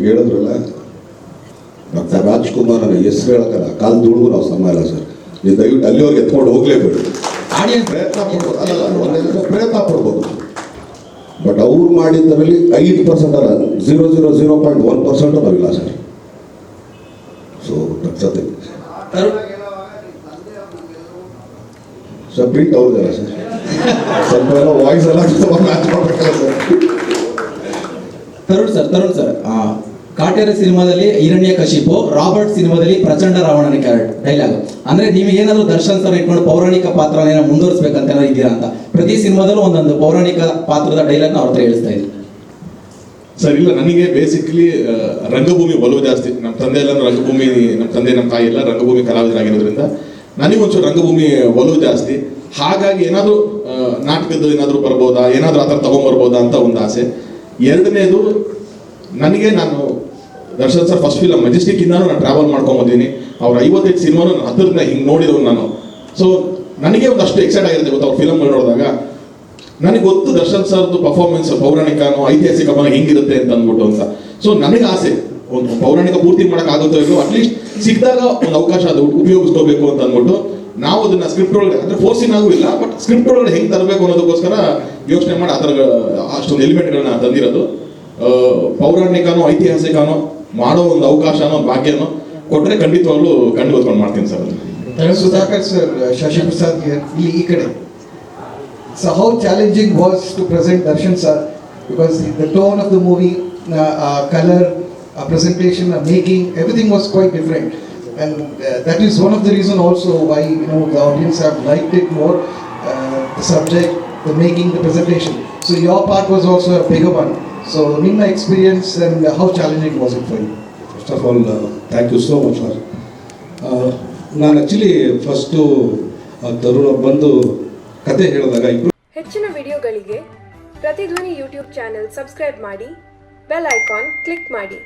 ಈಗ ಹೇಳಿದ್ರಲ್ಲ ಡಾಕ್ಟರ್ ರಾಜ್ಕುಮಾರ್ ಅನ್ನೋ ಹೆಸರು ಹೇಳಕ್ಕಲ್ಲ ಕಾಲು ದುಡ್ದು ನಾವು ಸಮ ಇಲ್ಲ ಸರ್. ನೀವು ದಯವಿಟ್ಟು ಅಲ್ಲಿವರೆಗೆ ಎತ್ಕೊಂಡು ಹೋಗ್ಲೇಬೇಡಿ. ಆಡಿಯನ್ಸ್ ಪ್ರಯತ್ನ ಪಡ್ಬೋದು, ಅಲ್ಲ ಒಂದೇ ಪ್ರಯತ್ನ ಪಡ್ಬೋದು. ಬಟ್ ಅವ್ರು ಮಾಡಿದ್ದರಲ್ಲಿ 5% ಅಲ್ಲ 0.1% ನಾವಿಲ್ಲ ಸರ್. ಸೊ ಸತ್ಯ ಸರ್ ಪ್ರಿಂಟ್ ಅವ್ರದ್ದಲ್ಲ ಸರ್, ಸ್ವಲ್ಪ ಎಲ್ಲ ವಾಯ್ಸ್ ಎಲ್ಲ ಮ್ಯಾಚ್ ಮಾಡ್ಬೇಕಲ್ಲ ಸರ್. ತರುಣ್ ಸರ್ ಕಾಟೇರ ಸಿನಿಮಾದಲ್ಲಿ ಹಿರಣ್ಯಕಶಿಪು, ರಾಬರ್ಟ್ ಸಿನಿಮಾದಲ್ಲಿ ಪ್ರಚಂಡ ರಾವಣನ ಡೈಲಾಗ್. ಅಂದ್ರೆ ನೀವು ಏನಾದ್ರು ದರ್ಶನ್ ಸರ್ ಇಟ್ಕೊಂಡು ಪೌರಾಣಿಕ ಪಾತ್ರ ಮುಂದುವರಿಸಬೇಕಂತ ಏನಾದ್ರು ಇದ್ದೀರಾ ಅಂತ? ಪ್ರತಿ ಸಿನಿಮಾದಲ್ಲೂ ಒಂದೊಂದು ಪೌರಾಣಿಕ ಪಾತ್ರದ ಡೈಲಾಗ್ನ ಅವ್ರ ಹತ್ರ ಹೇಳಿಸ್ತಾ ಇದ್ದೀನಿ ಸರ್. ಇಲ್ಲ, ನನಗೆ ಬೇಸಿಕಲಿ ರಂಗಭೂಮಿ ಒಲವು ಜಾಸ್ತಿ. ನಮ್ಮ ತಂದೆ ಎಲ್ಲ ರಂಗಭೂಮಿ, ನಮ್ಮ ತಂದೆ ನಮ್ಮ ತಾಯಿ ಎಲ್ಲ ರಂಗಭೂಮಿ ಕಲಾವಿದರಾಗಿರೋದ್ರಿಂದ ನನಗೊಂಚೂರು ರಂಗಭೂಮಿ ಒಲವು ಜಾಸ್ತಿ. ಹಾಗಾಗಿ ಏನಾದರೂ ನಾಟಕದ ಏನಾದರೂ ಬರ್ಬೋದಾ, ಏನಾದರೂ ಆ ಥರ ತೊಗೊಂಬರ್ಬೋದಾ ಅಂತ ಒಂದು ಆಸೆ. ಎರಡನೇದು, ನಾನು Darshan sir first film Majestic ಇಂದಾನು ನಾನು ಟ್ರಾವೆಲ್ ಮಾಡ್ಕೊಂಬಂದಿದ್ದೀನಿ. ಅವ್ರ 55 ಸಿನಿಮಾನು ನಾನು ಹತ್ತಿರದಿಂದ ಹಿಂಗೆ ನೋಡಿದವನು ನಾನು. ಸೊ ನನಗೆ ಒಂದಷ್ಟು ಎಕ್ಸೈಟ್ ಆಗಿರುತ್ತೆ ಗೊತ್ತು ಅವ್ರ ಫಿಲಮ್ಗಳು ನೋಡಿದಾಗ. ನನಗೆ ಗೊತ್ತು ದರ್ಶನ್ ಸರ್ದು ಪರ್ಫಾರ್ಮೆನ್ಸ್ ಪೌರಾಣಿಕನೋ ಐತಿಹಾಸಿಕನೋ ಹೆಂಗಿರುತ್ತೆ ಅಂತ ಅಂದ್ಬಿಟ್ಟು ಅಂತ. ಸೊ ನನಗೆ ಆಸೆ ಒಂದು ಪೌರಾಣಿಕ ಪೂರ್ತಿ ಮಾಡೋಕ್ಕಾಗುತ್ತೋ ಇಲ್ಲೋ ಅಟ್ಲೀಸ್ಟ್ ಸಿಕ್ಕಿದಾಗ ಒಂದು ಅವಕಾಶ ಅದು ಉಪಯೋಗಿಸ್ಕೋಬೇಕು ಅಂತ ಅಂದ್ಬಿಟ್ಟು ನಾವು ಅದನ್ನ ಸ್ಕ್ರಿಪ್ಟ್ ಒಳಗಡೆ ಅಂದರೆ ಫೋರ್ಸಿಂಗ್ ಆಗೂ ಇಲ್ಲ, ಬಟ್ ಸ್ಕ್ರಿಪ್ಟ್ ಒಳಗಡೆ ಹೆಂಗೆ ತರಬೇಕು ಅನ್ನೋದಕ್ಕೋಸ್ಕರ ಯೋಚನೆ ಮಾಡಿ ಆ ಥರ ಅಷ್ಟೊಂದು ಎಲಿಮೆಂಟ್ಗಳನ್ನ ತಂದಿರೋದು. ಪೌರಾಣಿಕನೋ ಐತಿಹಾಸಿಕನೋ ಮಾಡೋ ಒಂದು ಅವಕಾಶನೋ ಭಾಗ್ಯನೋ ಕೊಟ್ಟರೆ ಖಂಡಿತವಾಗ್ಲೂ ಕಂಡು ಹೊತ್ಕೊಂಡು ಮಾಡ್ತೀನಿ ಸರ್. ಸುಧಾಕರ್ ಸರ್, ಶಶಿ ಪ್ರಸಾದ್ ಈ ಕಡೆ. So how challenging was to present Darshan sir, because the tone of the movie, color, presentation, making, everything was quite different, and that is one of the reason also why the audience have liked it more, the subject, the making, the presentation. So your part was also a bigger one. So Nimma experience and how challenging was it for you? First of all thank you so much sir. ನಾನು actually first Tarun ಬಂದು ಕತೆ ಹೇಳಿದಾಗ ಹೆಚ್ಚಿನ ವಿಡಿಯೋಗಳಿಗೆ Prathidhvani YouTube channel subscribe ಮಾಡಿ, bell icon click ಮಾಡಿ.